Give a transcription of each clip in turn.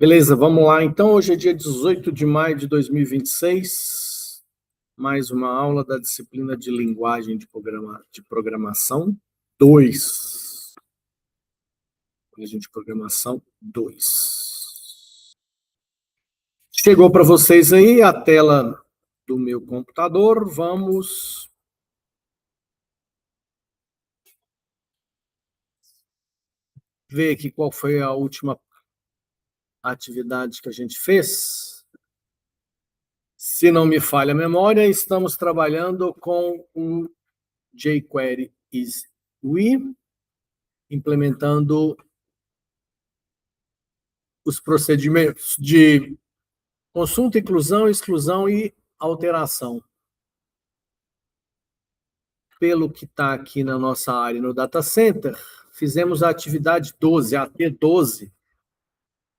Beleza, vamos lá. Então, hoje é dia 18 de maio de 2026, mais uma aula da disciplina de linguagem de programação 2. Linguagem de programação 2. Chegou para vocês aí a tela do meu computador. Vamos ver aqui qual foi a última atividade que a gente fez. Se não me falha a memória, estamos trabalhando com um jQuery ISWE, implementando os procedimentos de consulta, inclusão, exclusão e alteração. Pelo que está aqui na nossa área no Data Center, fizemos a atividade 12, a T12.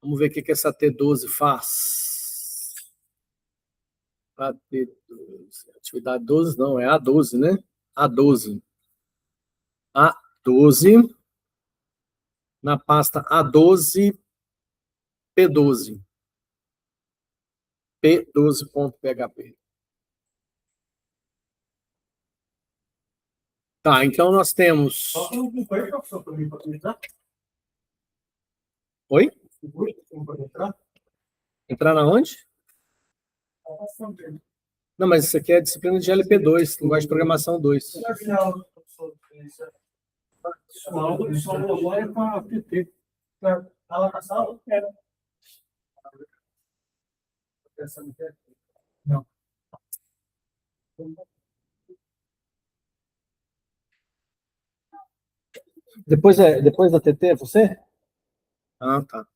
Vamos ver o que essa T12 faz. A T12, atividade 12 não, é a 12, né? A 12. A 12, na pasta A12, P12. P12.php. Tá, então nós temos... Oi? Entrar na onde? Não, mas isso aqui é disciplina de LP2, linguagem de programação 2. Só agora é para PT. Está lá na sala? Não. Depois da TT, é você? Ah, tá.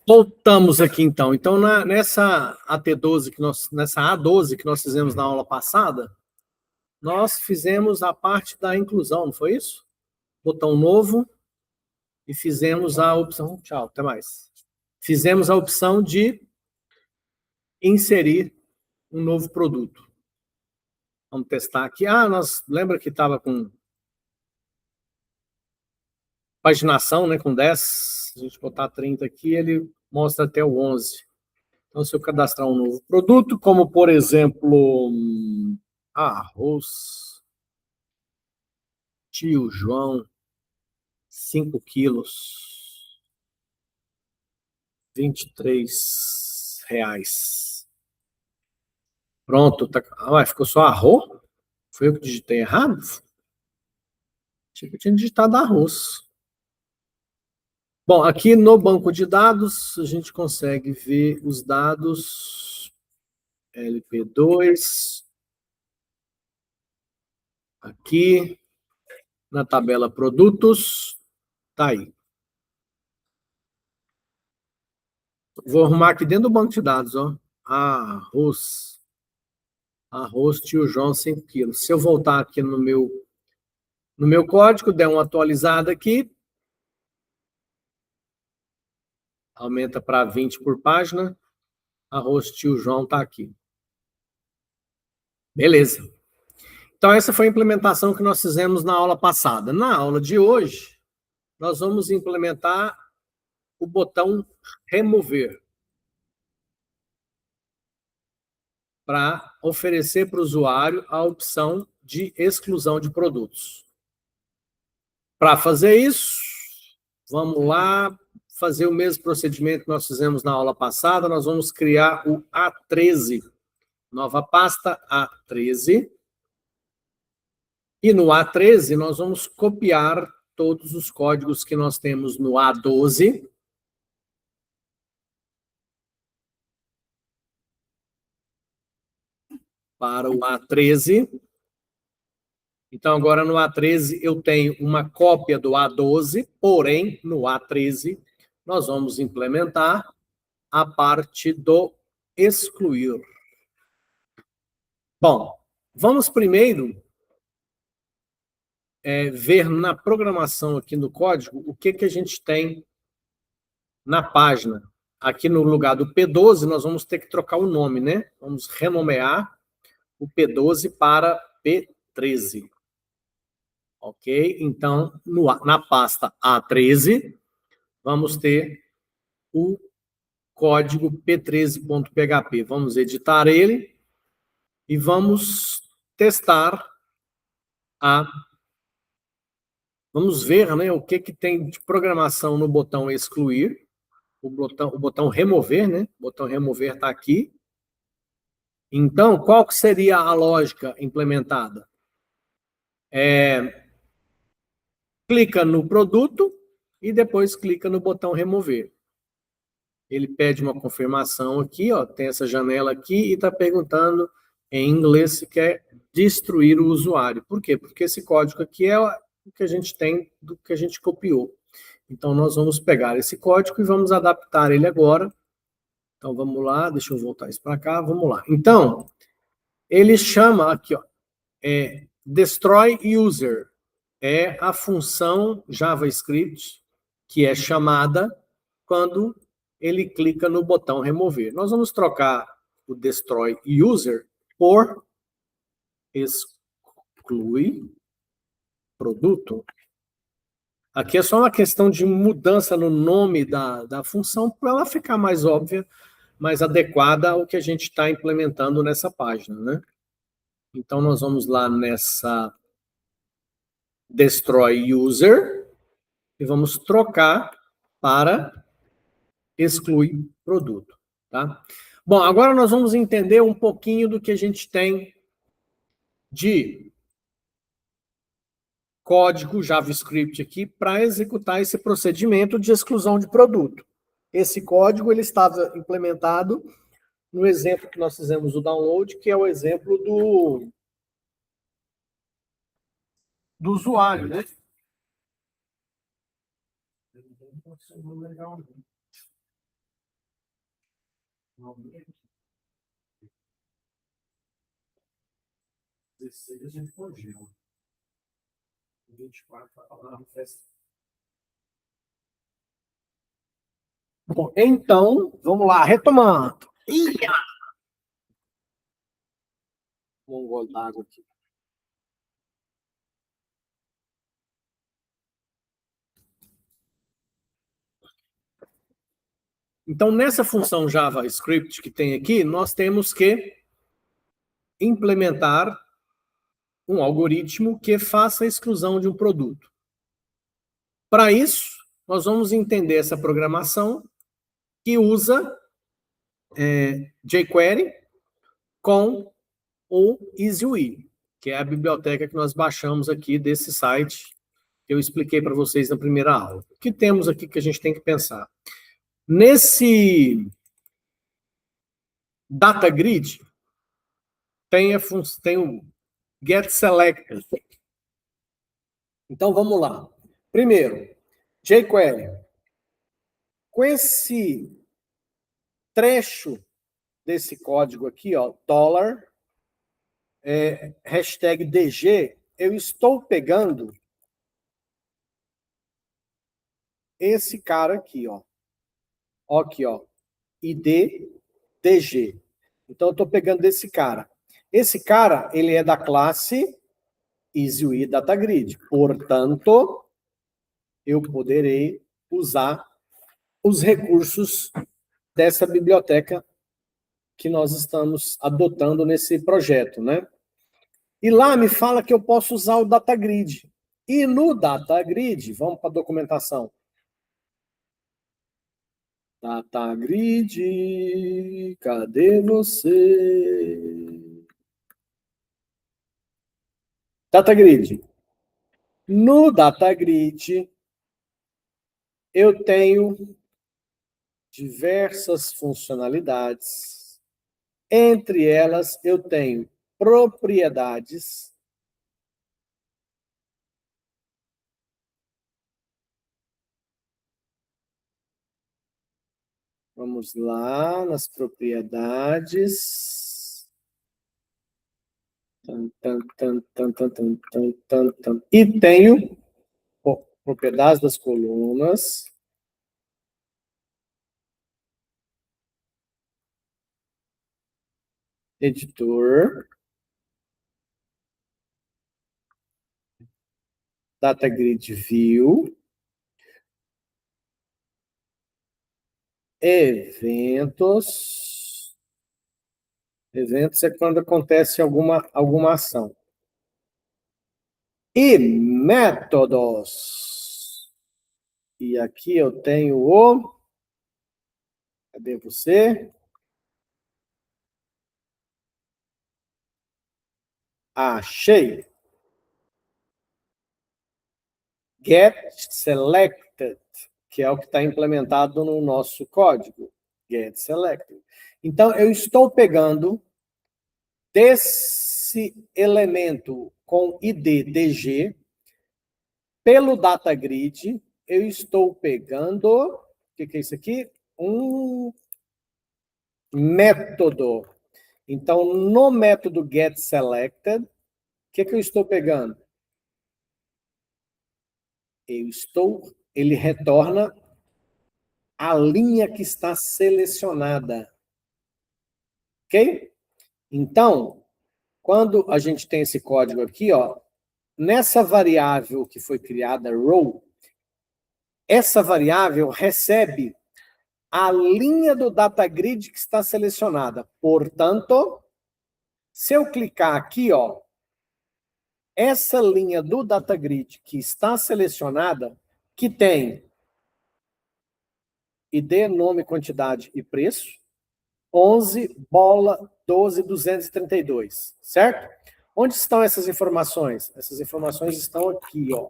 Voltamos aqui, então. Então, nessa AT12 nessa A12 que nós fizemos na aula passada, nós fizemos a parte da inclusão, não foi isso? Botão novo e fizemos a opção... Tchau, até mais. Fizemos a opção de inserir um novo produto. Vamos testar aqui. Lembra que estava com paginação, né, com 10. Se a gente botar 30 aqui, ele mostra até o 11. Então, se eu cadastrar um novo produto, como, por exemplo, arroz, tio João, 5 quilos, R$23. Pronto. Tá... ficou só arroz? Foi eu que digitei errado? Achei que eu tinha digitado arroz. Bom, aqui no banco de dados, a gente consegue ver os dados LP2, aqui, na tabela produtos, tá aí. Vou arrumar aqui dentro do banco de dados, ó. Arroz, tio João, 5 quilos. Se eu voltar aqui no meu código, der uma atualizada aqui, aumenta para 20 por página, arroz tio João está aqui. Beleza. Então, essa foi a implementação que nós fizemos na aula passada. Na aula de hoje, nós vamos implementar o botão remover, para oferecer para o usuário a opção de exclusão de produtos. Para fazer isso, vamos lá fazer o mesmo procedimento que nós fizemos na aula passada. Nós vamos criar o A13, nova pasta A13. E no A13 nós vamos copiar todos os códigos que nós temos no A12. Para o A13. Então, agora no A13 eu tenho uma cópia do A12, porém, no A13 nós vamos implementar a parte do excluir. Bom, vamos primeiro ver na programação aqui no código o que a gente tem na página. Aqui no lugar do P12 nós vamos ter que trocar o nome, né? Vamos renomear o P12 para P13. Ok? Então, na pasta A13, vamos ter o código p13.php. Vamos editar ele e vamos testar a... Vamos ver, né, o que tem de programação no botão excluir, o botão remover, né? O botão remover está aqui. Então, qual que seria a lógica implementada? Clica no produto e depois clica no botão remover. Ele pede uma confirmação aqui, ó, tem essa janela aqui e está perguntando em inglês se quer destruir o usuário. Por quê? Porque esse código aqui é o que a gente tem do que a gente copiou. Então, nós vamos pegar esse código e vamos adaptar ele agora. Então, vamos lá, deixa eu voltar isso para cá, vamos lá. Então, ele chama aqui, ó, destroy user. É a função JavaScript que é chamada quando ele clica no botão remover. Nós vamos trocar o destroy user por exclui produto. Aqui é só uma questão de mudança no nome da função para ela ficar mais óbvia, mais adequada ao que a gente está implementando nessa página, né? Então, nós vamos lá nessa destroy user e vamos trocar para exclui produto, tá? Bom, agora nós vamos entender um pouquinho do que a gente tem de código JavaScript aqui para executar esse procedimento de exclusão de produto. Esse código ele estava implementado no exemplo que nós fizemos o download, que é o exemplo do usuário, né? A gente congela. 24 para falar na festa. Bom, então, vamos lá, retomando. Um gole d'água aqui. Então, nessa função JavaScript que tem aqui, nós temos que implementar um algoritmo que faça a exclusão de um produto. Para isso, nós vamos entender essa programação que usa jQuery com o EasyUI, que é a biblioteca que nós baixamos aqui desse site que eu expliquei para vocês na primeira aula. O que temos aqui que a gente tem que pensar? Nesse data grid, tem o getSelected. Então, vamos lá. Primeiro, jQuery. Com esse trecho desse código aqui, ó, hashtag DG, eu estou pegando esse cara aqui, ó. Aqui, ó, ID DG. Então, eu estou pegando desse cara. Esse cara, ele é da classe EasyUI DataGrid. Portanto, eu poderei usar os recursos dessa biblioteca que nós estamos adotando nesse projeto, né? E lá me fala que eu posso usar o DataGrid. E no DataGrid, vamos para a documentação. DataGrid, cadê você? DataGrid. No DataGrid, eu tenho diversas funcionalidades. Entre elas, eu tenho propriedades. Vamos lá nas propriedades. E tenho propriedades das colunas. Editor. Data Grid View. Eventos. Eventos é quando acontece alguma ação. E métodos. E aqui eu tenho o... Cadê você? Achei. Get selected, que é o que está implementado no nosso código. Get selected. Então, eu estou pegando desse elemento com ID DG, pelo data grid, eu estou pegando... O que é isso aqui? Um método. Então, no método getSelected, o que eu estou pegando? Ele retorna a linha que está selecionada. Ok? Então, quando a gente tem esse código aqui, ó, nessa variável que foi criada, row, essa variável recebe a linha do data grid que está selecionada. Portanto, se eu clicar aqui, ó, essa linha do data grid que está selecionada, que tem ID, nome, quantidade e preço, 11, bola, 12, 232, certo? Onde estão essas informações? Essas informações estão aqui, ó.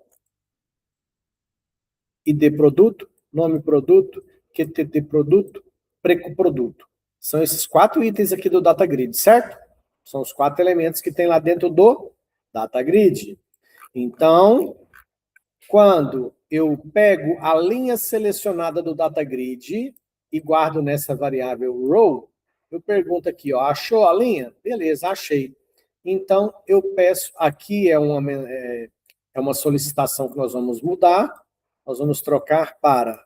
ID produto, nome produto, QTT produto, preço produto. São esses 4 itens aqui do data grid, certo? São os 4 elementos que tem lá dentro do data grid. Então, quando eu pego a linha selecionada do data grid e guardo nessa variável row, eu pergunto aqui, ó, achou a linha? Beleza, achei. Então, eu peço, aqui é uma solicitação que nós vamos mudar, nós vamos trocar para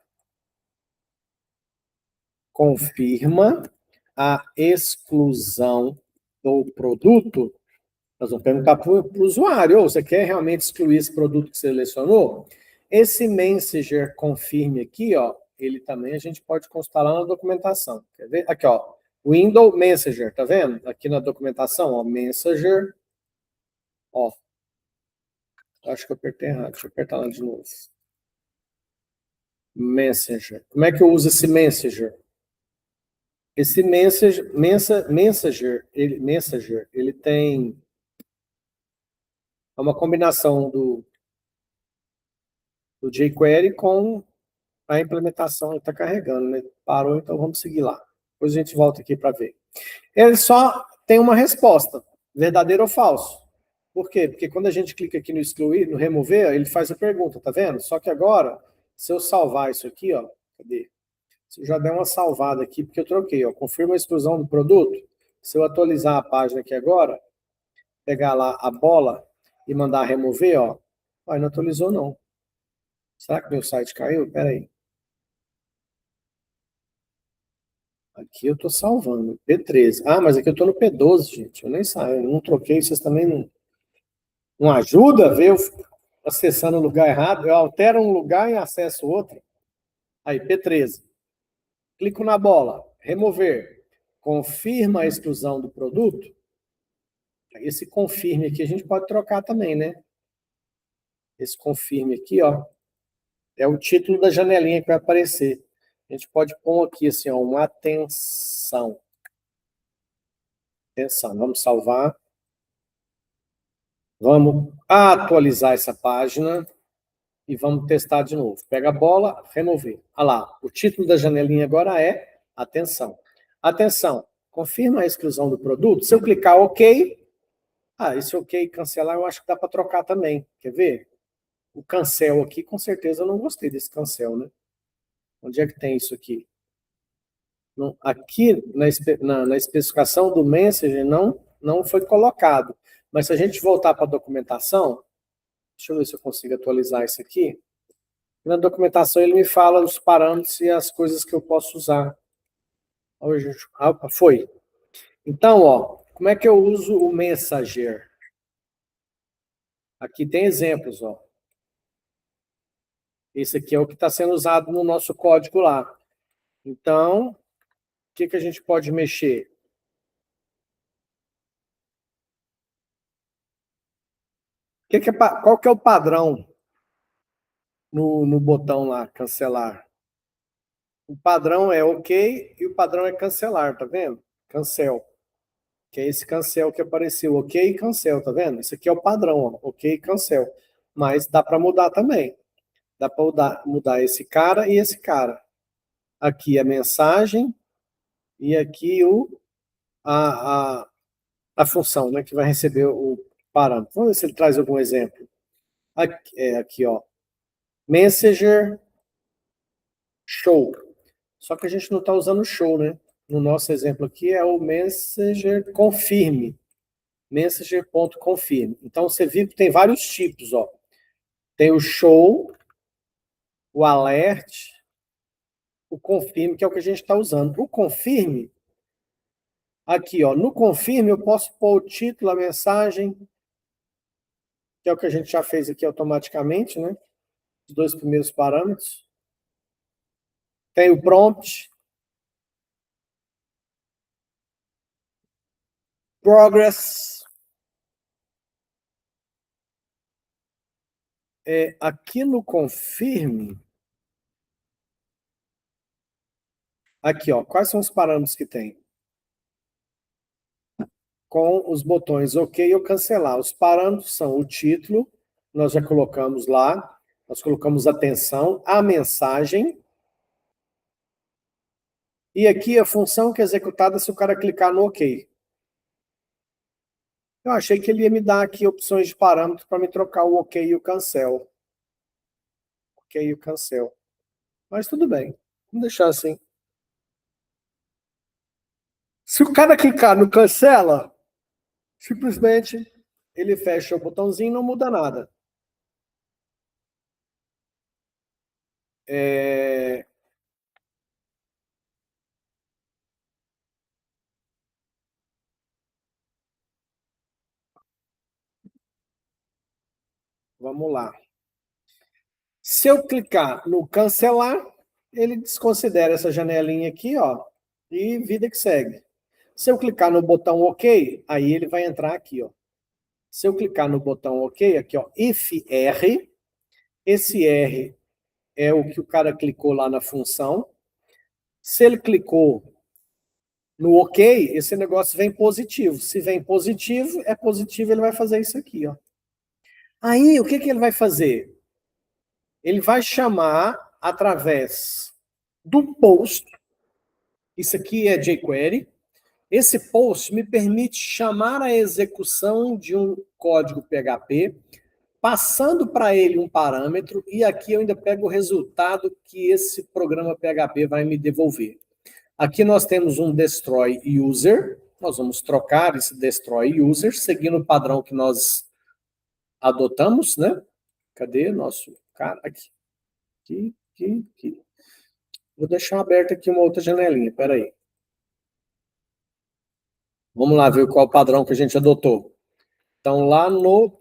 confirma a exclusão do produto. Nós vamos perguntar para o usuário, você quer realmente excluir esse produto que selecionou? Esse Messenger confirme aqui, ó, ele também a gente pode consultar lá na documentação. Quer ver? Aqui, ó, Windows Messenger, tá vendo? Aqui na documentação, ó, Messenger, ó. Acho que eu apertei errado, deixa eu apertar lá de novo. Messenger. Como é que eu uso esse Messenger? Esse Messenger, ele tem uma combinação do jQuery com a implementação. Está carregando, né? Parou, então vamos seguir lá. Depois a gente volta aqui para ver. Ele só tem uma resposta, verdadeiro ou falso. Por quê? Porque quando a gente clica aqui no excluir, no remover, ele faz a pergunta, tá vendo? Só que agora, se eu salvar isso aqui, ó, cadê? Se eu já der uma salvada aqui, porque eu troquei, ó, confirma a exclusão do produto. Se eu atualizar a página aqui agora, pegar lá a bola e mandar remover, ó, não atualizou não. Será que meu site caiu? Pera aí. Aqui eu estou salvando, P13. Ah, mas aqui eu estou no P12, gente. Eu nem saio, eu não troquei, vocês também não ajudam a ver eu acessando o lugar errado. Eu altero um lugar e acesso outro. Aí, P13. Clico na bola, remover. Confirma a exclusão do produto. Esse confirme aqui a gente pode trocar também, né? Esse confirme aqui, ó, é o título da janelinha que vai aparecer. A gente pode pôr aqui assim, ó, uma atenção. Atenção, vamos salvar. Vamos atualizar essa página e vamos testar de novo. Pega a bola, remover. Olha lá, o título da janelinha agora é atenção. Atenção, confirma a exclusão do produto. Se eu clicar OK, esse OK cancelar eu acho que dá para trocar também. Quer ver? O cancel aqui, com certeza eu não gostei desse cancel, né? Onde é que tem isso aqui? Aqui na especificação do Messenger não foi colocado. Mas se a gente voltar para a documentação, deixa eu ver se eu consigo atualizar isso aqui. Na documentação ele me fala os parâmetros e as coisas que eu posso usar. Opa, foi. Então, ó, como é que eu uso o Messenger? Aqui tem exemplos, ó. Esse aqui é o que está sendo usado no nosso código lá. Então, o que a gente pode mexer? Qual que é o padrão no botão lá, cancelar? O padrão é OK e o padrão é cancelar, tá vendo? Cancel. Que é esse cancel que apareceu. OK e cancel, tá vendo? Isso aqui é o padrão, ó, OK e cancel. Mas dá para mudar também. Dá para mudar esse cara e esse cara. Aqui a mensagem e aqui a função, né, que vai receber o parâmetro. Vamos ver se ele traz algum exemplo. Aqui ó. Messenger show. Só que a gente não está usando show, né? No nosso exemplo aqui é o Messenger confirme. Messenger.confirme. Então você viu que tem vários tipos, ó. Tem o show, o alert, o confirme, que é o que a gente está usando. O confirme, aqui, ó, no confirme eu posso pôr o título, a mensagem, que é o que a gente já fez aqui automaticamente, né? Os dois primeiros parâmetros. Tem o prompt, progress. Aqui no confirme, aqui, ó, quais são os parâmetros que tem? Com os botões OK ou cancelar. Os parâmetros são o título, nós já colocamos lá, nós colocamos atenção, a mensagem, e aqui a função que é executada se o cara clicar no OK. Eu achei que ele ia me dar aqui opções de parâmetros para me trocar o OK e o cancel. OK e o cancel. Mas tudo bem, vamos deixar assim. Se o cara clicar no cancela, simplesmente ele fecha o botãozinho e não muda nada. Vamos lá. Se eu clicar no cancelar, ele desconsidera essa janelinha aqui, ó, e vida que segue. Se eu clicar no botão OK, aí ele vai entrar aqui, ó. Se eu clicar no botão OK, aqui, ó, if R, esse R é o que o cara clicou lá na função. Se ele clicou no OK, esse negócio vem positivo. Se vem positivo, é positivo, ele vai fazer isso aqui, ó. Aí, o que ele vai fazer? Ele vai chamar através do post. Isso aqui é jQuery. Esse post me permite chamar a execução de um código PHP, passando para ele um parâmetro, e aqui eu ainda pego o resultado que esse programa PHP vai me devolver. Aqui nós temos um destroy user, nós vamos trocar esse destroy user, seguindo o padrão que nós adotamos, né? Cadê nosso cara? Aqui. Vou deixar aberta aqui uma outra janelinha, peraí. Vamos lá ver qual o padrão que a gente adotou. Então, lá no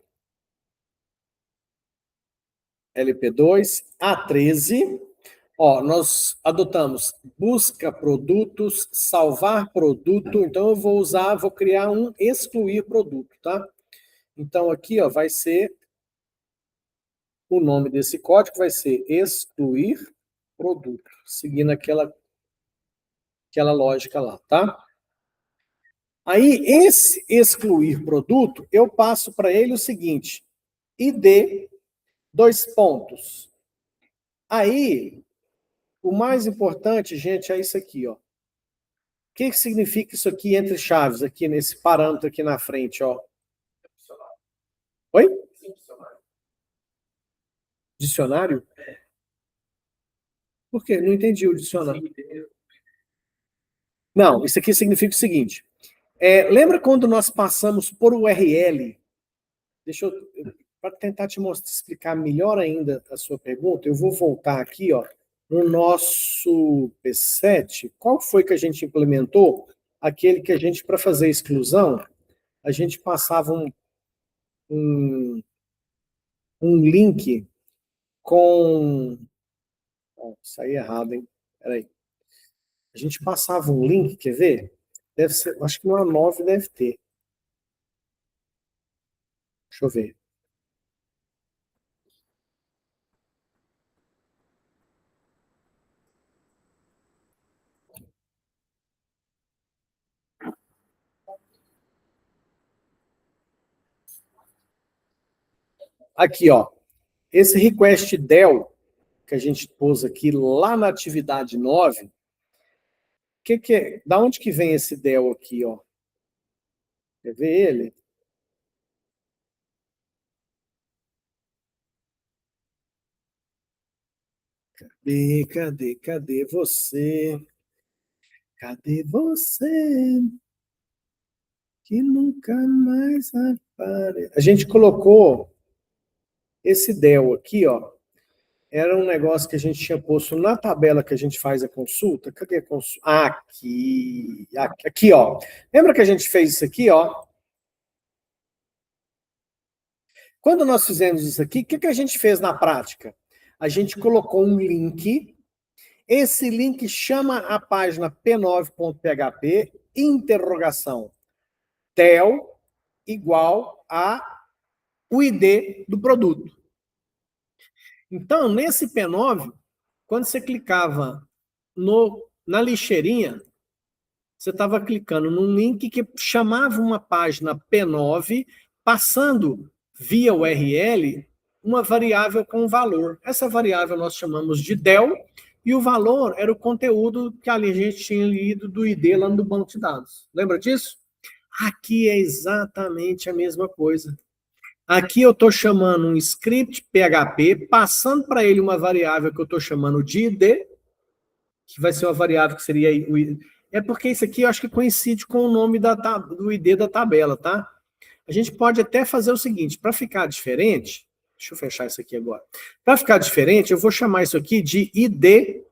LP2, A13, ó, nós adotamos busca produtos, salvar produto. Então, eu vou criar um excluir produto, tá? Então, aqui, ó, vai ser, o nome desse código vai ser excluir produto, seguindo aquela lógica lá, tá? Aí, esse excluir produto, eu passo para ele o seguinte, ID, dois pontos. Aí, o mais importante, gente, é isso aqui, ó. O que significa isso aqui entre chaves, aqui nesse parâmetro aqui na frente, ó? Oi? Dicionário? Por quê? Não entendi o dicionário. Não, isso aqui significa o seguinte. Lembra quando nós passamos por URL? Deixa eu, para tentar te mostrar, explicar melhor ainda a sua pergunta, eu vou voltar aqui, ó, no nosso P7. Qual foi que a gente implementou? Aquele que a gente, para fazer exclusão, a gente passava um link com Bom, isso aí é errado, hein? Peraí. A gente passava um link, quer ver? Deve ser, acho que no A9 deve ter. Deixa eu ver. Aqui, ó. Esse request del que a gente pôs aqui lá na atividade 9, que é? Da onde que vem esse del aqui, ó? Quer ver ele? Cadê você? Cadê você? Que nunca mais aparece. A gente colocou esse del aqui, ó. Era um negócio que a gente tinha posto na tabela que a gente faz a consulta. Cadê a consulta? Aqui, ó. Lembra que a gente fez isso aqui, ó? Quando nós fizemos isso aqui, o que a gente fez na prática? A gente colocou um link. Esse link chama a página p9.php, interrogação, tel igual a o ID do produto. Então, nesse P9, quando você clicava na lixeirinha, você estava clicando num link que chamava uma página P9, passando via URL uma variável com valor. Essa variável nós chamamos de del, e o valor era o conteúdo que ali a gente tinha lido do ID lá no banco de dados. Lembra disso? Aqui é exatamente a mesma coisa. Aqui eu estou chamando um script PHP, passando para ele uma variável que eu estou chamando de ID, que vai ser uma variável que seria o ID. É porque isso aqui eu acho que coincide com o nome do ID da tabela, tá? A gente pode até fazer o seguinte, para ficar diferente, deixa eu fechar isso aqui agora. Para ficar diferente, eu vou chamar isso aqui de ID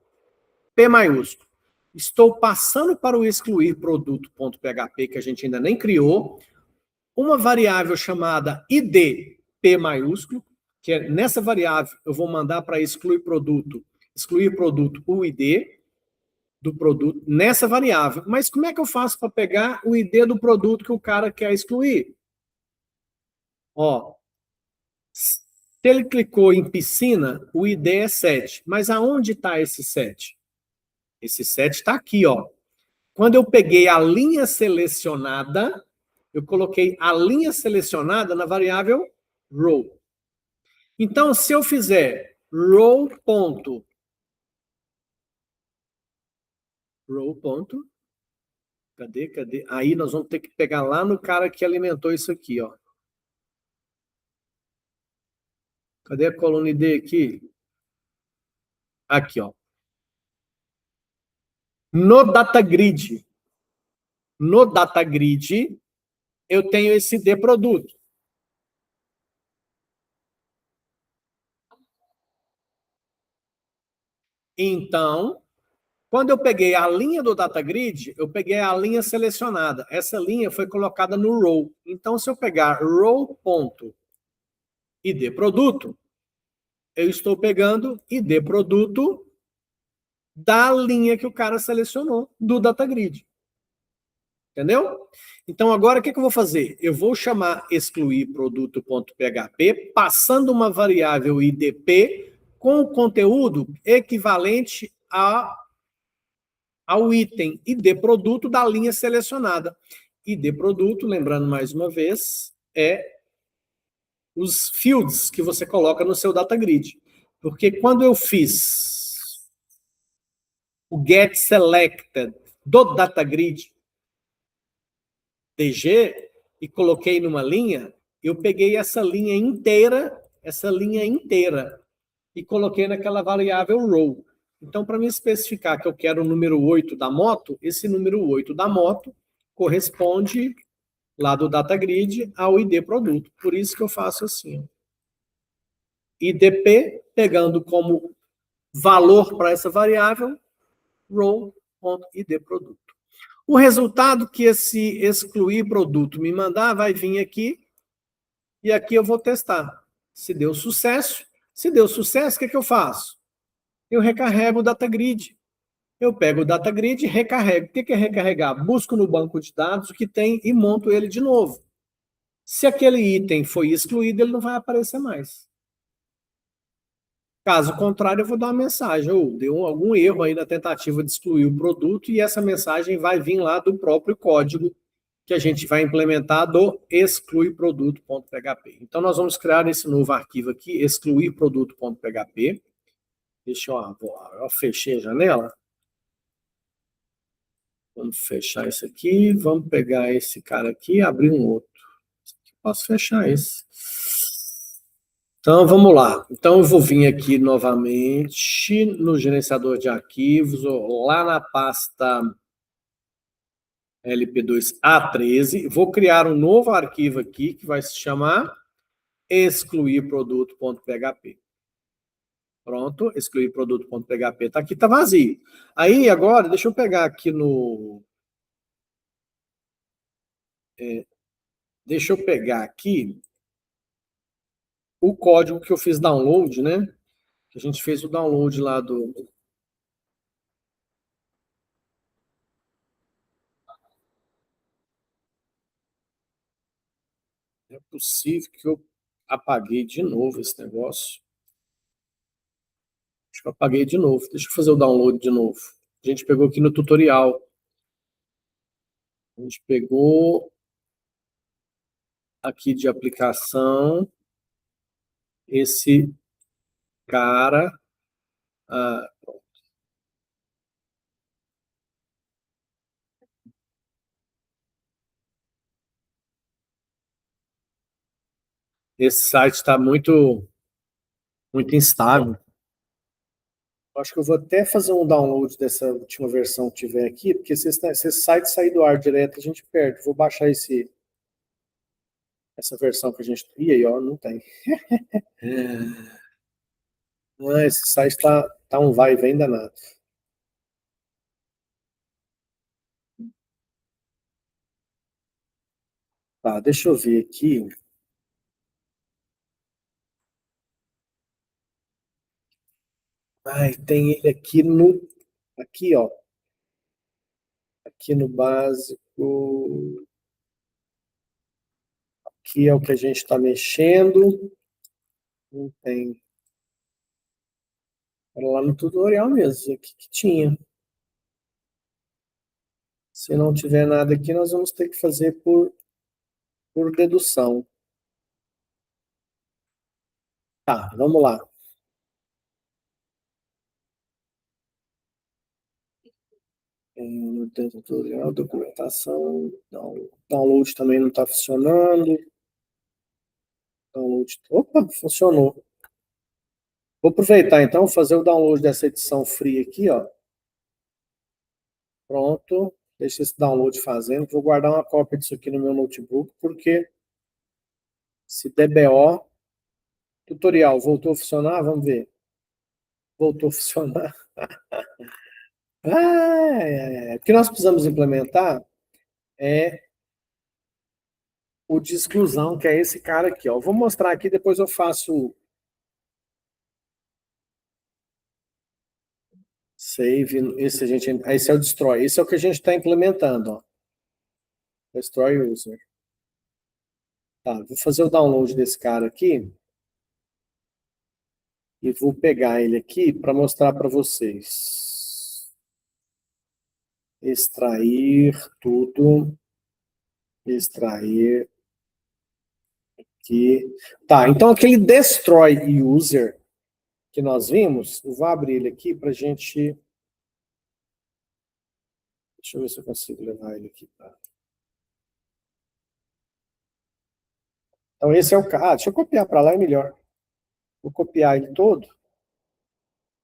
P maiúsculo. Estou passando para o excluir produto.php, que a gente ainda nem criou, uma variável chamada id P maiúsculo, que é nessa variável eu vou mandar para excluir produto o ID do produto nessa variável. Mas como é que eu faço para pegar o ID do produto que o cara quer excluir? Ó, se ele clicou em piscina, o ID é 7. Mas aonde está esse 7? Esse 7 está aqui, ó. Quando eu peguei a linha selecionada, eu coloquei a linha selecionada na variável row. Então, se eu fizer row ponto, cadê? Aí nós vamos ter que pegar lá no cara que alimentou isso aqui, ó. Cadê a coluna ID aqui? Aqui, ó. No DataGrid, eu tenho esse D produto. Então, quando eu peguei a linha do DataGrid, eu peguei a linha selecionada. Essa linha foi colocada no row. Então, se eu pegar row.id produto, eu estou pegando ID produto da linha que o cara selecionou, do DataGrid. Entendeu? Então, agora, o que eu vou fazer? Eu vou chamar excluir produto.php, passando uma variável idp com o conteúdo equivalente ao item ID produto da linha selecionada. ID produto, lembrando mais uma vez, é os fields que você coloca no seu DataGrid. Porque quando eu fiz o get selected do DataGrid DG e coloquei numa linha, eu peguei essa linha inteira, e coloquei naquela variável row. Então, para me especificar que eu quero o número 8 da moto, esse número 8 da moto corresponde, lá do DataGrid, ao ID produto. Por isso que eu faço assim. Ó. IDP, pegando como valor para essa variável, row.id produto. O resultado que esse excluir produto me mandar vai vir aqui, e aqui eu vou testar. Se deu sucesso, o que eu faço? eu recarrego o data grid. Eu pego o data grid e recarrego. O que é recarregar? Busco no banco de dados o que tem e monto ele de novo. Se aquele item foi excluído, ele não vai aparecer mais. Caso contrário, eu vou dar uma mensagem, ou deu algum erro aí na tentativa de excluir o produto, e essa mensagem vai vir lá do próprio código que a gente vai implementar do excluirproduto.php. Então, nós vamos criar esse novo arquivo aqui, excluirproduto.php. Deixa eu fechei a janela. Vamos fechar esse aqui, vamos pegar esse cara aqui e abrir um outro. Posso fechar esse. Então, vamos lá. Então, eu vou vir aqui novamente no gerenciador de arquivos, lá na pasta LP2A13. Vou criar um novo arquivo aqui que vai se chamar excluirproduto.php. Pronto, excluirproduto.php está aqui, está vazio. Aí, agora, deixa eu pegar aqui no... deixa eu pegar aqui o código que eu fiz download, né? Que a gente fez o download lá do... É possível que eu apaguei de novo esse negócio. Acho que eu apaguei de novo. Deixa eu fazer o download de novo. A gente pegou aqui no tutorial. A gente pegou aqui de aplicação esse cara. Ah, esse site está muito instável. Acho que eu vou até fazer um download dessa última versão que tiver aqui, porque se esse site sair do ar direto, a gente perde. Vou baixar essa versão que a gente... Ih, aí, ó, não tem. Ah, esse site tá um vai e vem danado. Tá, deixa eu ver aqui. Ai, tem ele aqui no... Aqui, ó. Aqui no básico. Aqui é o que a gente está mexendo. Não tem. Era lá no tutorial mesmo, aqui que tinha. Se não tiver nada aqui, nós vamos ter que fazer por dedução. Tá, vamos lá. No tutorial, documentação. Download também não está funcionando. Download. Opa, funcionou. Vou aproveitar então, fazer o download dessa edição free aqui, ó. Pronto. Deixa esse download fazendo. Vou guardar uma cópia disso aqui no meu notebook, porque se der BO, tutorial, voltou a funcionar? Vamos ver. Voltou a funcionar. O que nós precisamos implementar é o de exclusão, que é esse cara aqui. Ó. Vou mostrar aqui, depois eu faço save. Esse é o destroy. Esse é o que a gente está implementando. Ó. Destroy user. Tá, vou fazer o download desse cara aqui. E vou pegar ele aqui para mostrar para vocês. Extrair tudo. Extrair aqui. Tá, então aquele destroy user que nós vimos, eu vou abrir ele aqui para a gente... Deixa eu ver se eu consigo levar ele aqui. Tá? Então esse é o cara. Deixa eu copiar para lá, é melhor. Vou copiar ele todo.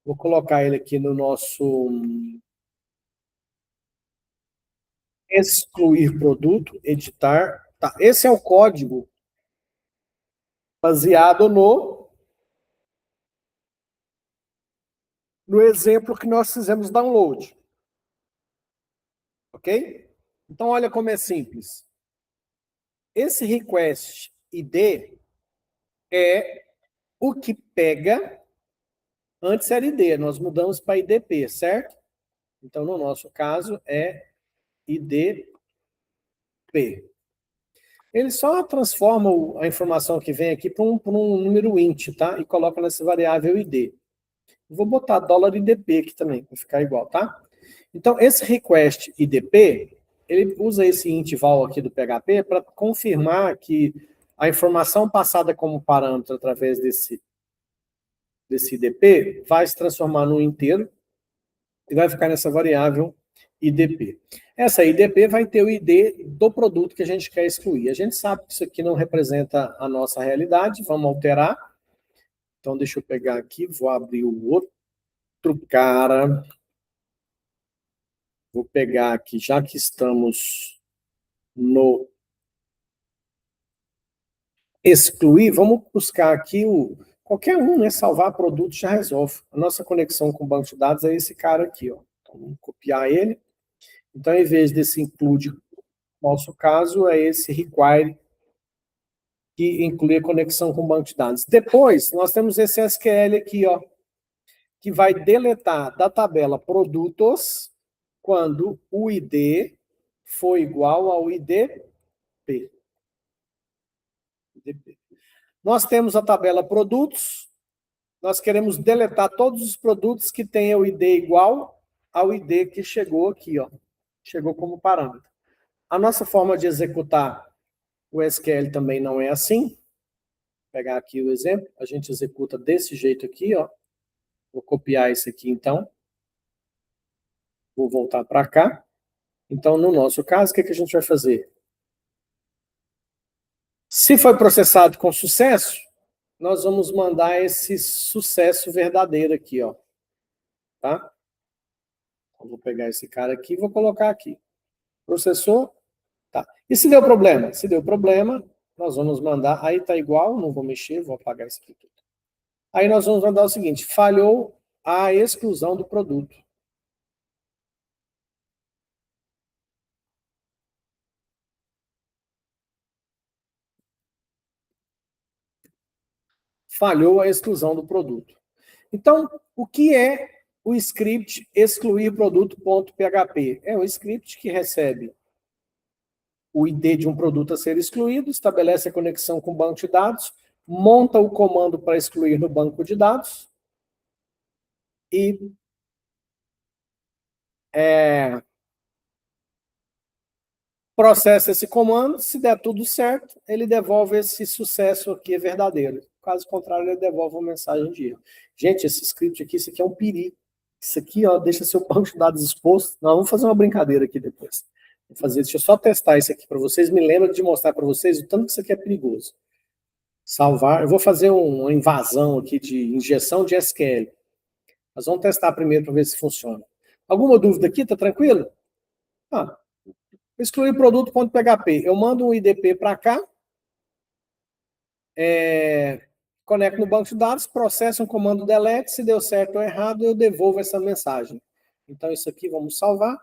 Vou colocar ele aqui no nosso excluir produto, editar. Tá, esse é o código baseado no exemplo que nós fizemos download. Ok? Então, olha como é simples. Esse request ID é o que pega Antes era ID, nós mudamos para IDP, certo? Então, no nosso caso, é IDP. Ele só transforma a informação que vem aqui para um número int, tá? E coloca nessa variável ID. Vou botar $IDP aqui também, para ficar igual, tá? Então, esse request IDP, ele usa esse int val aqui do PHP para confirmar que a informação passada como parâmetro através desse IDP vai se transformar num inteiro e vai ficar nessa variável IDP. Essa IDP vai ter o ID do produto que a gente quer excluir. A gente sabe que isso aqui não representa a nossa realidade, vamos alterar. Então, deixa eu pegar aqui, vou abrir o outro cara. Vou pegar aqui, já que estamos no excluir, vamos buscar aqui qualquer um, né? Salvar produto já resolve. A nossa conexão com o banco de dados é esse cara aqui, ó. Então, vamos copiar ele. Então, em vez desse include, nosso caso é esse require, que inclui a conexão com o banco de dados. Depois, nós temos esse SQL aqui, ó, que vai deletar da tabela produtos quando o ID for igual ao IDP. Nós temos a tabela produtos, nós queremos deletar todos os produtos que tenham o ID igual ao ID que chegou aqui, ó, chegou como parâmetro. A nossa forma de executar o SQL também não é assim. Vou pegar aqui o exemplo, a gente executa desse jeito aqui, ó. Vou copiar esse aqui, então. Vou voltar para cá. Então, no nosso caso, o que a gente vai fazer? Se foi processado com sucesso, nós vamos mandar esse sucesso verdadeiro aqui, ó. Tá? Eu vou pegar esse cara aqui e vou colocar aqui. Processou? Tá. E se deu problema? Se deu problema, nós vamos mandar... Aí tá igual, não vou mexer, vou apagar isso aqui tudo. Aí nós vamos mandar o seguinte, falhou a exclusão do produto. Falhou a exclusão do produto. Então, o que é o script excluir produto.php? É um script que recebe o ID de um produto a ser excluído, estabelece a conexão com o banco de dados, monta o comando para excluir no banco de dados e processa esse comando. Se der tudo certo, ele devolve esse sucesso aqui é verdadeiro. Caso contrário, ele devolve uma mensagem de erro. Gente, esse script aqui, isso aqui é um perigo. Isso aqui, ó, deixa seu banco de dados exposto. Nós vamos fazer uma brincadeira aqui depois. Deixa eu só testar isso aqui para vocês. Me lembro de mostrar para vocês o tanto que isso aqui é perigoso. Salvar. Eu vou fazer uma invasão aqui de injeção de SQL. Nós vamos testar primeiro para ver se funciona. Alguma dúvida aqui? Tá tranquilo? Excluir produto.php. Eu mando um IDP para cá, conecto no banco de dados, processo um comando delete, se deu certo ou errado, eu devolvo essa mensagem. Então, isso aqui vamos salvar.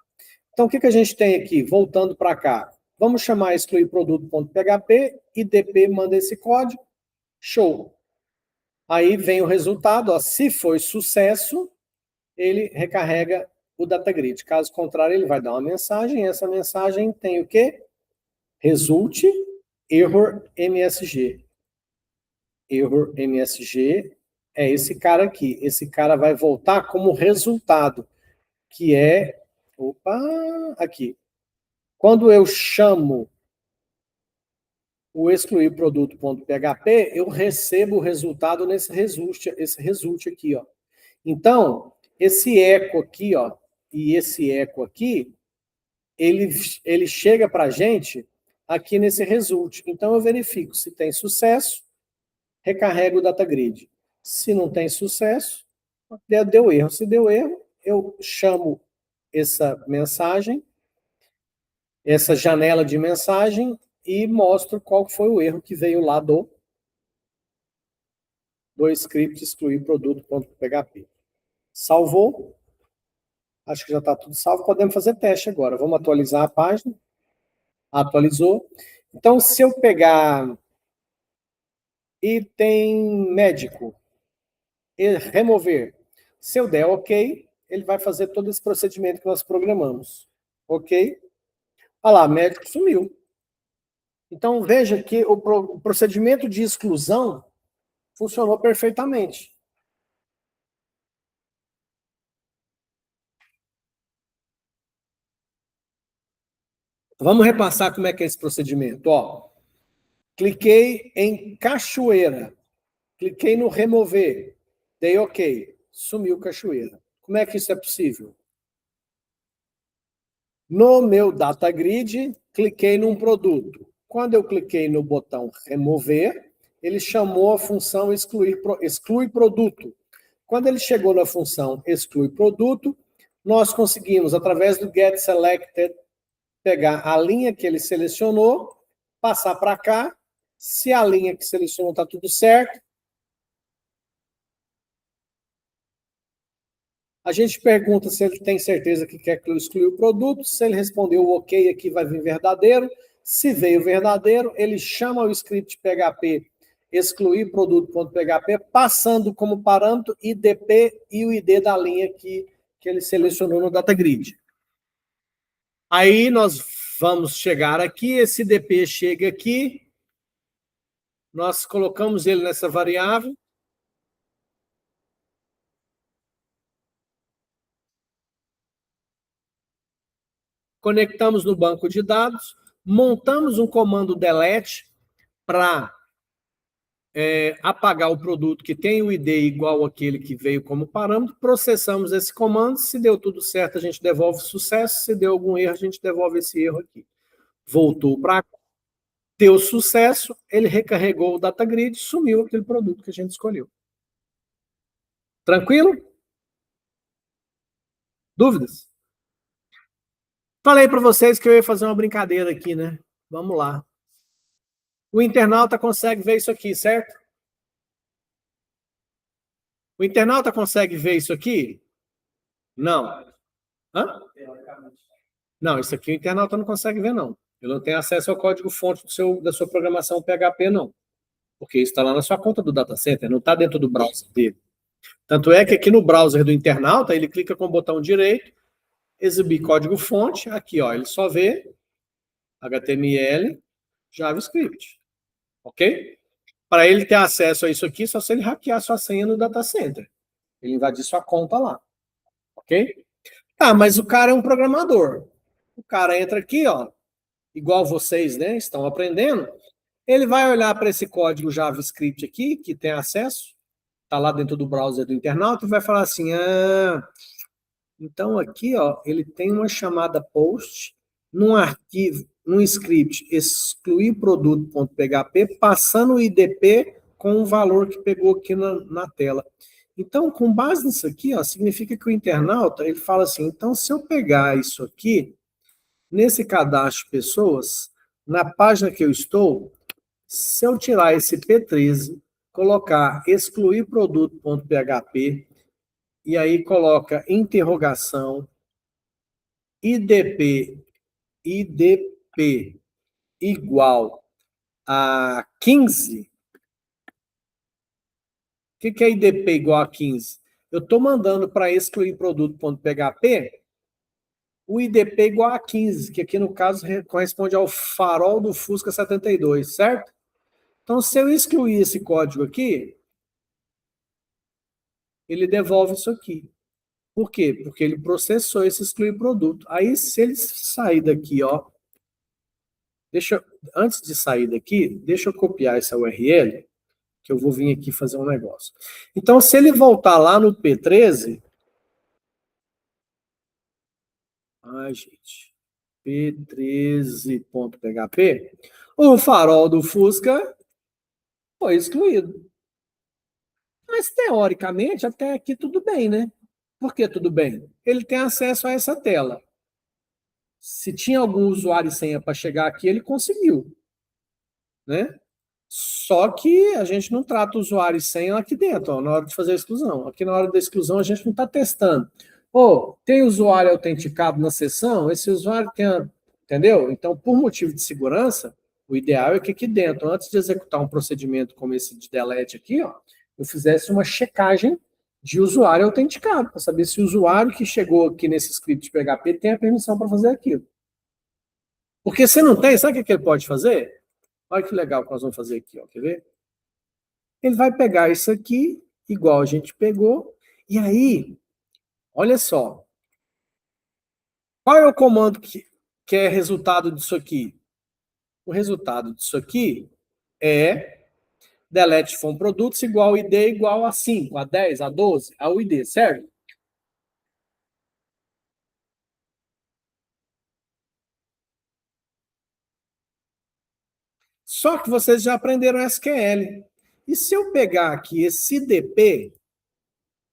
Então, o que a gente tem aqui? Voltando para cá. Vamos chamar excluir produto.php, IDP manda esse código, show. Aí vem o resultado, ó, se foi sucesso, ele recarrega o DataGrid. Caso contrário, ele vai dar uma mensagem, e essa mensagem tem o quê? Result error MSG. Error MSG é esse cara aqui. Esse cara vai voltar como resultado, que é... Opa, aqui. Quando eu chamo o excluir produto.php, eu recebo o resultado nesse result aqui, ó. Então, esse eco aqui, ó, e esse eco aqui, ele chega para a gente aqui nesse result. Então, eu verifico se tem sucesso, recarrego o DataGrid. Se não tem sucesso, deu erro. Se deu erro, eu chamo essa mensagem, essa janela de mensagem, e mostro qual foi o erro que veio lá do script excluir produto.php. Salvou. Acho que já está tudo salvo. Podemos fazer teste agora. Vamos atualizar a página. Atualizou. Então, se eu pegar item médico e remover, Se eu der OK, ele vai fazer todo esse procedimento que nós programamos. OK? Olha lá, médico sumiu. Então, veja que o procedimento de exclusão funcionou perfeitamente. Vamos repassar como é que é esse procedimento. Ó, cliquei em cachoeira. Cliquei no remover. Dei OK. Sumiu cachoeira. Como é que isso é possível? No meu data grid, cliquei num produto. Quando eu cliquei no botão remover, ele chamou a função exclui produto. Quando ele chegou na função exclui produto, nós conseguimos, através do get selected, pegar a linha que ele selecionou, passar para cá. Se a linha que selecionou está tudo certo, a gente pergunta se ele tem certeza que quer excluir o produto. Se ele respondeu o OK, aqui vai vir verdadeiro. Se veio verdadeiro, ele chama o script PHP excluir produto.php, passando como parâmetro IDP e o ID da linha que ele selecionou no data grid. Aí nós vamos chegar aqui, esse IDP chega aqui, nós colocamos ele nessa variável, conectamos no banco de dados, montamos um comando delete para apagar o produto que tem o ID igual àquele que veio como parâmetro, processamos esse comando, se deu tudo certo, a gente devolve sucesso, se deu algum erro, a gente devolve esse erro aqui. Voltou para cá, deu sucesso, ele recarregou o data grid, sumiu aquele produto que a gente escolheu. Tranquilo? Dúvidas? Falei para vocês que eu ia fazer uma brincadeira aqui, né? Vamos lá. O internauta consegue ver isso aqui, certo? O internauta consegue ver isso aqui? Não. Hã? Não, isso aqui o internauta não consegue ver, não. Ele não tem acesso ao código-fonte da sua programação PHP, não. Porque isso está lá na sua conta do data center, não está dentro do browser dele. Tanto é que aqui no browser do internauta, ele clica com o botão direito, exibir código-fonte, aqui, ó, ele só vê HTML, JavaScript. Ok? Para ele ter acesso a isso aqui, só se ele hackear sua senha no data center. Ele invadir sua conta lá. Ok? Ah, mas o cara é um programador. O cara entra aqui, ó, igual vocês, né, estão aprendendo, ele vai olhar para esse código JavaScript aqui, que tem acesso, está lá dentro do browser do internauta, e vai falar assim, então aqui, ó, ele tem uma chamada post, num arquivo, num script, excluir produto.php, passando o IDP com o valor que pegou aqui na tela. Então, com base nisso aqui, ó, significa que o internauta, ele fala assim, então se eu pegar isso aqui, nesse cadastro de pessoas, na página que eu estou, se eu tirar esse P13, colocar excluir produto.php, e aí coloca interrogação, IDP igual a 15, o que é IDP igual a 15? Eu estou mandando para excluir produto.php o IDP igual a 15, que aqui no caso corresponde ao farol do Fusca 72, certo? Então, se eu excluir esse código aqui, ele devolve isso aqui. Por quê? Porque ele processou esse excluir produto. Aí, se ele sair daqui, ó, antes de sair daqui, deixa eu copiar essa URL, que eu vou vir aqui fazer um negócio. Então, se ele voltar lá no P13, gente, P13.php, o farol do Fusca foi excluído. Mas, teoricamente, até aqui tudo bem, né? Por que tudo bem? Ele tem acesso a essa tela. Se tinha algum usuário e senha para chegar aqui, ele conseguiu, né? Só que a gente não trata o usuário e senha aqui dentro, ó, na hora de fazer a exclusão. Aqui na hora da exclusão a gente não está testando. Tem usuário autenticado na sessão? Esse usuário tem, entendeu? Então, por motivo de segurança, o ideal é que aqui dentro, antes de executar um procedimento como esse de delete aqui, ó, eu fizesse uma checagem de usuário autenticado, para saber se o usuário que chegou aqui nesse script PHP tem a permissão para fazer aquilo. Porque se não tem, sabe o que ele pode fazer? Olha que legal que nós vamos fazer aqui, ó, quer ver? Ele vai pegar isso aqui, igual a gente pegou, e aí, olha só, qual é o comando que é resultado disso aqui? O resultado disso aqui é delete from produtos igual id igual a 5, a 10, a 12, a UID, certo? Só que vocês já aprenderam SQL. E se eu pegar aqui esse IDP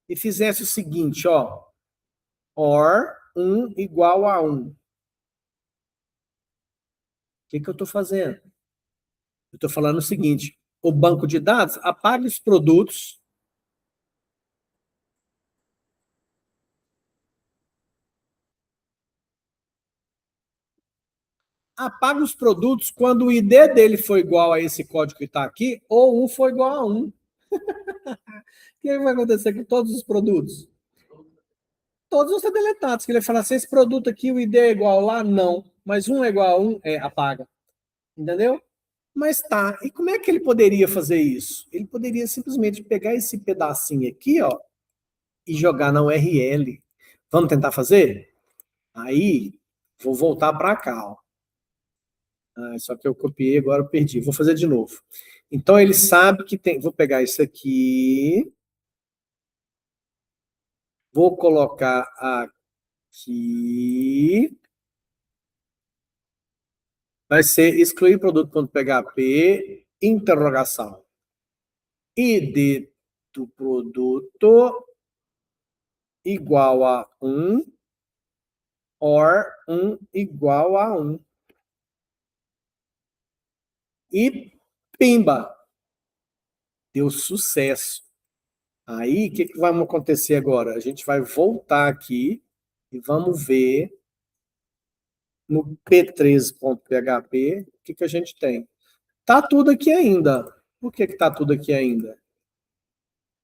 e fizesse o seguinte, ó, OR 1 igual a 1. O que eu estou fazendo? Eu estou falando o seguinte, o banco de dados apaga os produtos, quando o ID dele for igual a esse código que está aqui, ou 1 for igual a 1. O que vai acontecer com todos os produtos? Todos vão ser deletados. Que ele vai falar assim, esse produto aqui, o ID é igual lá? Não. Mas 1 é igual a 1? É, apaga. Entendeu? Mas tá, e como é que ele poderia fazer isso? Ele poderia simplesmente pegar esse pedacinho aqui, ó, e jogar na URL. Vamos tentar fazer? Aí, vou voltar para cá, ó. Ah, só que eu copiei, agora eu perdi. Vou fazer de novo. Então, ele sabe que tem... Vou pegar isso aqui. Vou colocar aqui. Vai ser excluir produto.php, interrogação. ID do produto igual a 1, or 1 igual a 1. E pimba! Deu sucesso. Aí, o que vai acontecer agora? A gente vai voltar aqui e vamos ver no p13.php o que a gente tem. Tá tudo aqui ainda. Por que tá tudo aqui ainda?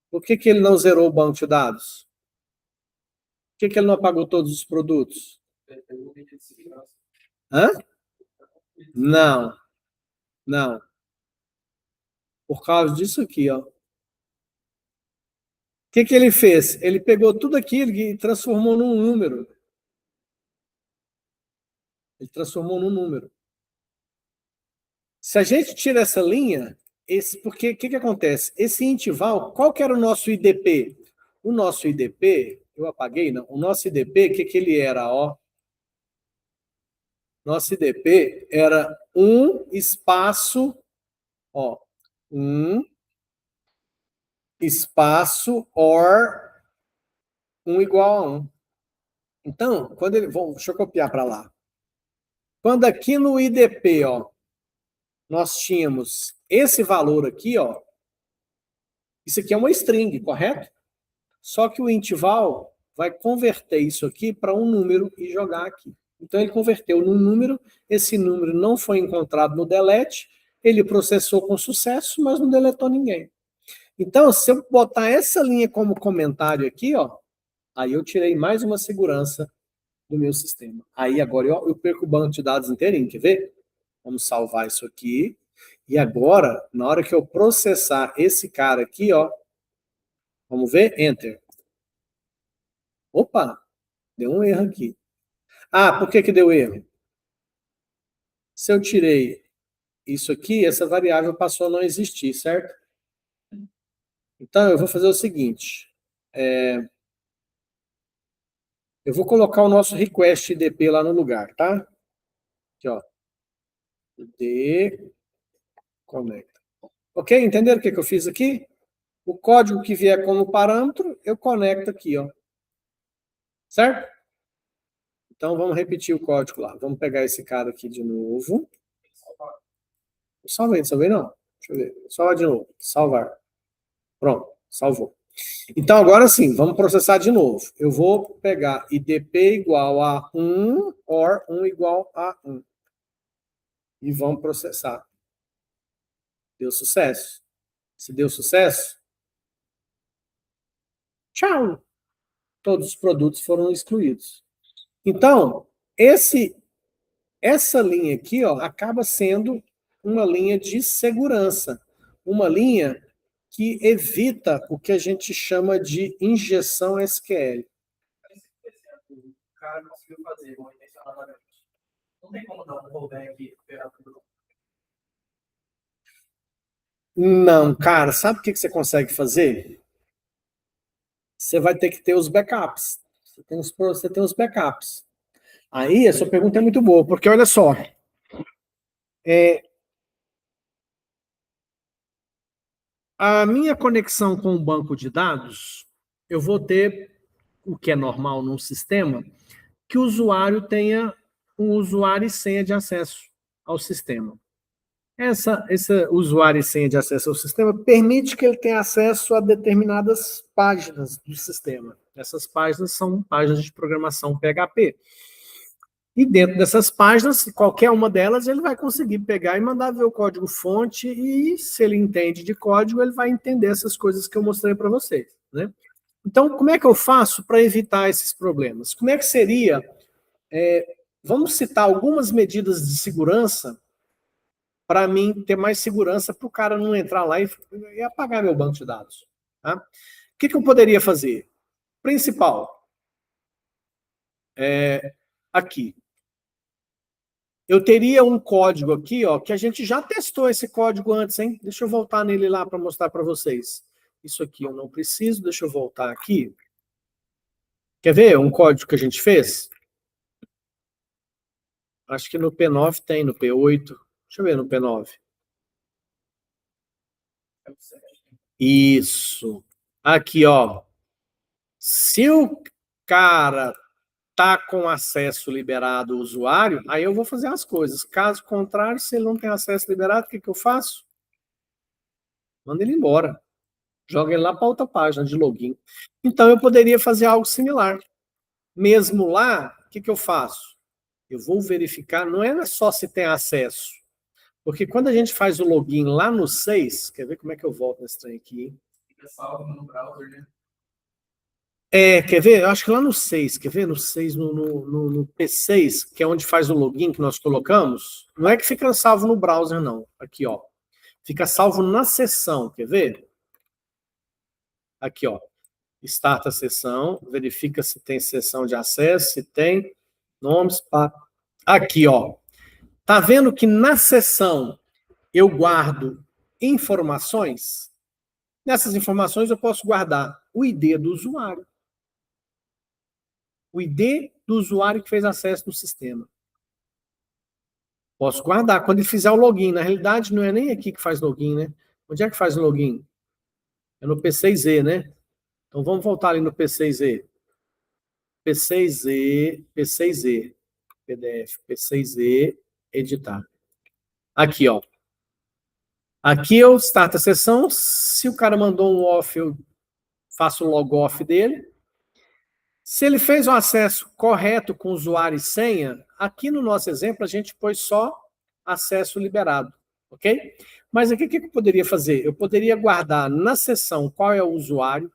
Por que ele não zerou o banco de dados? Por que ele não apagou todos os produtos? Hã? Não, não. Por causa disso aqui, ó. O que ele fez? Ele pegou tudo aquilo e transformou num número. Ele transformou num número. Se a gente tira essa linha, porque o que acontece? Esse intervalo, qual que era o nosso IDP? O nosso IDP, eu apaguei, não? O nosso IDP, o que ele era? Ó, nosso IDP era um espaço, ó, um espaço or 1 igual a 1. Então, quando ele... deixa eu copiar para lá. Quando aqui no IDP, ó, nós tínhamos esse valor aqui, ó, isso aqui é uma string, correto? Só que o interval vai converter isso aqui para um número e jogar aqui. Então, ele converteu num número, esse número não foi encontrado no delete, ele processou com sucesso, mas não deletou ninguém. Então, se eu botar essa linha como comentário aqui, ó, aí eu tirei mais uma segurança do meu sistema. Aí agora eu perco o banco de dados inteirinho, quer ver? Vamos salvar isso aqui. E agora, na hora que eu processar esse cara aqui, ó, vamos ver? Enter. Opa, deu um erro aqui. Ah, por que deu erro? Se eu tirei isso aqui, essa variável passou a não existir, certo? Então, eu vou fazer o seguinte. Eu vou colocar o nosso request IDP lá no lugar, tá? Aqui, ó. ID conecta. Ok? Entenderam o que eu fiz aqui? O código que vier como parâmetro, eu conecto aqui, ó. Certo? Então, vamos repetir o código lá. Vamos pegar esse cara aqui de novo. Salvei não. Deixa eu ver. Salvar de novo. Salvar. Pronto, salvou. Então, agora sim, vamos processar de novo. Eu vou pegar IDP igual a 1, or 1 igual a 1. E vamos processar. Deu sucesso. Se deu sucesso, Tchau! Todos os produtos foram excluídos. Então, essa linha aqui, ó, acaba sendo uma linha de segurança, uma linha que evita o que a gente chama de injeção SQL. O cara conseguiu fazer, não tem como dar um rollback. Não, cara, sabe o que você consegue fazer? Você vai ter que ter os backups. Você tem os backups. Aí, a sua pergunta é muito boa, porque olha só, a minha conexão com o banco de dados, eu vou ter, o que é normal num sistema, que o usuário tenha um usuário e senha de acesso ao sistema. Esse usuário e senha de acesso ao sistema permite que ele tenha acesso a determinadas páginas do sistema. Essas páginas são páginas de programação PHP. E dentro dessas páginas, qualquer uma delas, ele vai conseguir pegar e mandar ver o código-fonte e, se ele entende de código, ele vai entender essas coisas que eu mostrei para vocês, né? Então, como é que eu faço para evitar esses problemas? Como é que seria... vamos citar algumas medidas de segurança para mim ter mais segurança para o cara não entrar lá e apagar meu banco de dados. Tá? O que eu poderia fazer? Principal, aqui. Eu teria um código aqui, ó, que a gente já testou esse código antes, hein? Deixa eu voltar nele lá para mostrar para vocês. Isso aqui eu não preciso, deixa eu voltar aqui. Quer ver um código que a gente fez? Acho que no P9 tem, no P8. Deixa eu ver no P9. Isso. Aqui, ó. Se o cara tá com acesso liberado ao usuário, aí eu vou fazer as coisas. Caso contrário, se ele não tem acesso liberado, o que eu faço? Manda ele embora. Joga ele lá para outra página de login. Então, eu poderia fazer algo similar. Mesmo lá, o que eu faço? Eu vou verificar, não é só se tem acesso. Porque quando a gente faz o login lá no 6, quer ver como é que eu volto nesse trem aqui? Fica salvo no browser, né? Quer ver? Eu acho que lá no 6, quer ver? No 6, no P6, que é onde faz o login que nós colocamos, não é que fica salvo no browser, não. Aqui, ó. Fica salvo na sessão, quer ver? Aqui, ó. Start a sessão, verifica se tem sessão de acesso, se tem nomes. Aqui, ó. Tá vendo que na sessão eu guardo informações? Nessas informações eu posso guardar o ID do usuário. O ID do usuário que fez acesso no sistema. Posso guardar. Quando ele fizer o login, na realidade não é nem aqui que faz login, né? Onde é que faz o login? É no P6E, né? Então vamos voltar ali no P6E. P6E, PDF, P6E, editar. Aqui, ó. Aqui eu starto a sessão. Se o cara mandou um off, eu faço o log off dele. Se ele fez o acesso correto com usuário e senha, aqui no nosso exemplo a gente pôs só acesso liberado, ok? Mas aqui o que eu poderia fazer? Eu poderia guardar na seção qual é o usuário,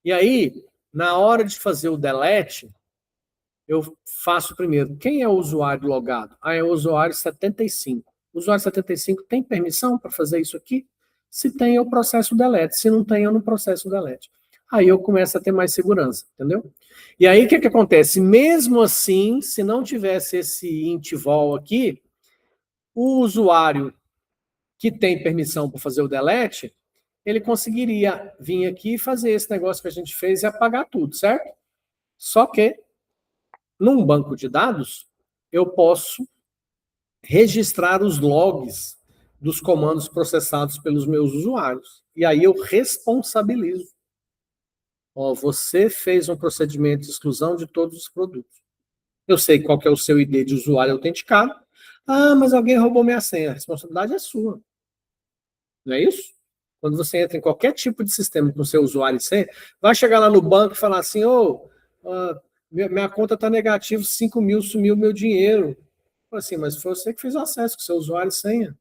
e aí, na hora de fazer o delete, eu faço primeiro, quem é o usuário logado? Ah, é o usuário 75. O usuário 75 tem permissão para fazer isso aqui? Se tem, eu processo o delete. Se não tem, eu não processo o delete. Aí eu começo a ter mais segurança, entendeu? E aí, o que acontece? Mesmo assim, se não tivesse esse interval aqui, o usuário que tem permissão para fazer o delete, ele conseguiria vir aqui e fazer esse negócio que a gente fez e apagar tudo, certo? Só que, num banco de dados, eu posso registrar os logs dos comandos processados pelos meus usuários. E aí eu responsabilizo. Ó, você fez um procedimento de exclusão de todos os produtos. Eu sei qual que é o seu ID de usuário autenticado. Ah, mas alguém roubou minha senha. A responsabilidade é sua. Não é isso? Quando você entra em qualquer tipo de sistema com seu usuário e senha, vai chegar lá no banco e falar assim, minha conta está negativa, 5 mil, sumiu meu dinheiro. Assim, mas foi você que fez o acesso com seu usuário e senha.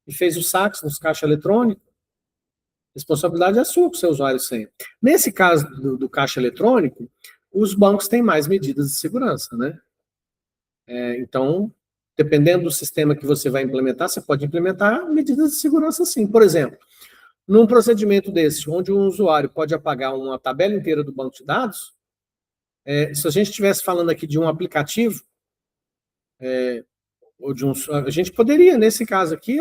E fez os saques nos caixas eletrônicos. Responsabilidade é sua com o seu usuário e senha. Nesse caso do caixa eletrônico, os bancos têm mais medidas de segurança, né? Então, dependendo do sistema que você vai implementar, você pode implementar medidas de segurança sim. Por exemplo, num procedimento desse, onde um usuário pode apagar uma tabela inteira do banco de dados, se a gente estivesse falando aqui de um aplicativo, ou de a gente poderia, nesse caso aqui,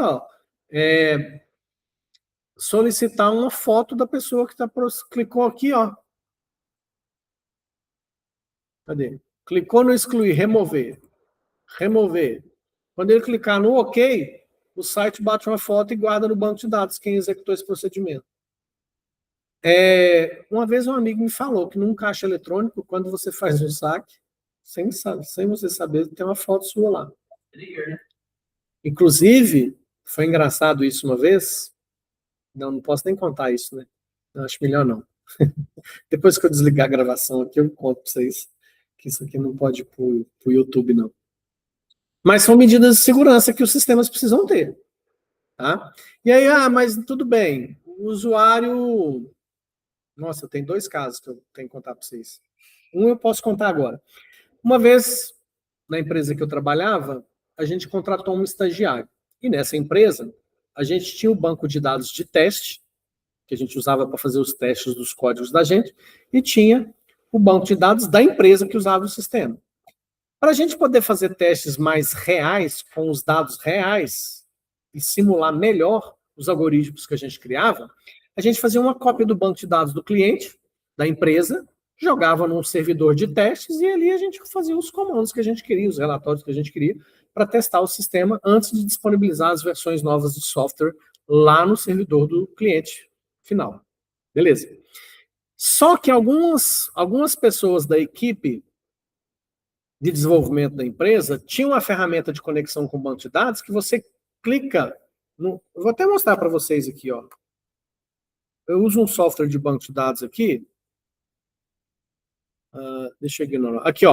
solicitar uma foto da pessoa que clicou aqui, Cadê? Clicou no excluir, remover. Quando ele clicar no OK, o site bate uma foto e guarda no banco de dados quem executou esse procedimento. Uma vez um amigo me falou que num caixa eletrônico, quando você faz um saque, sem você saber, tem uma foto sua lá. Inclusive, foi engraçado isso uma vez. Não posso nem contar isso, né? Acho melhor não. Depois que eu desligar a gravação aqui, eu conto para vocês que isso aqui não pode ir para o YouTube, não. Mas são medidas de segurança que os sistemas precisam ter. Tá? E aí, mas tudo bem. O usuário... Nossa, tem 2 casos que eu tenho que contar para vocês. Um eu posso contar agora. Uma vez, na empresa que eu trabalhava, a gente contratou um estagiário. E nessa empresa, a gente tinha o banco de dados de teste, que a gente usava para fazer os testes dos códigos da gente, e tinha o banco de dados da empresa que usava o sistema. Para a gente poder fazer testes mais reais, com os dados reais, e simular melhor os algoritmos que a gente criava, a gente fazia uma cópia do banco de dados do cliente, da empresa, jogava num servidor de testes e ali a gente fazia os comandos que a gente queria, os relatórios que a gente queria, para testar o sistema antes de disponibilizar as versões novas do software lá no servidor do cliente final. Beleza. Só que algumas pessoas da equipe de desenvolvimento da empresa tinham uma ferramenta de conexão com o banco de dados que você clica eu vou até mostrar para vocês aqui, Eu uso um software de banco de dados aqui. Deixa eu ignorar. Aqui,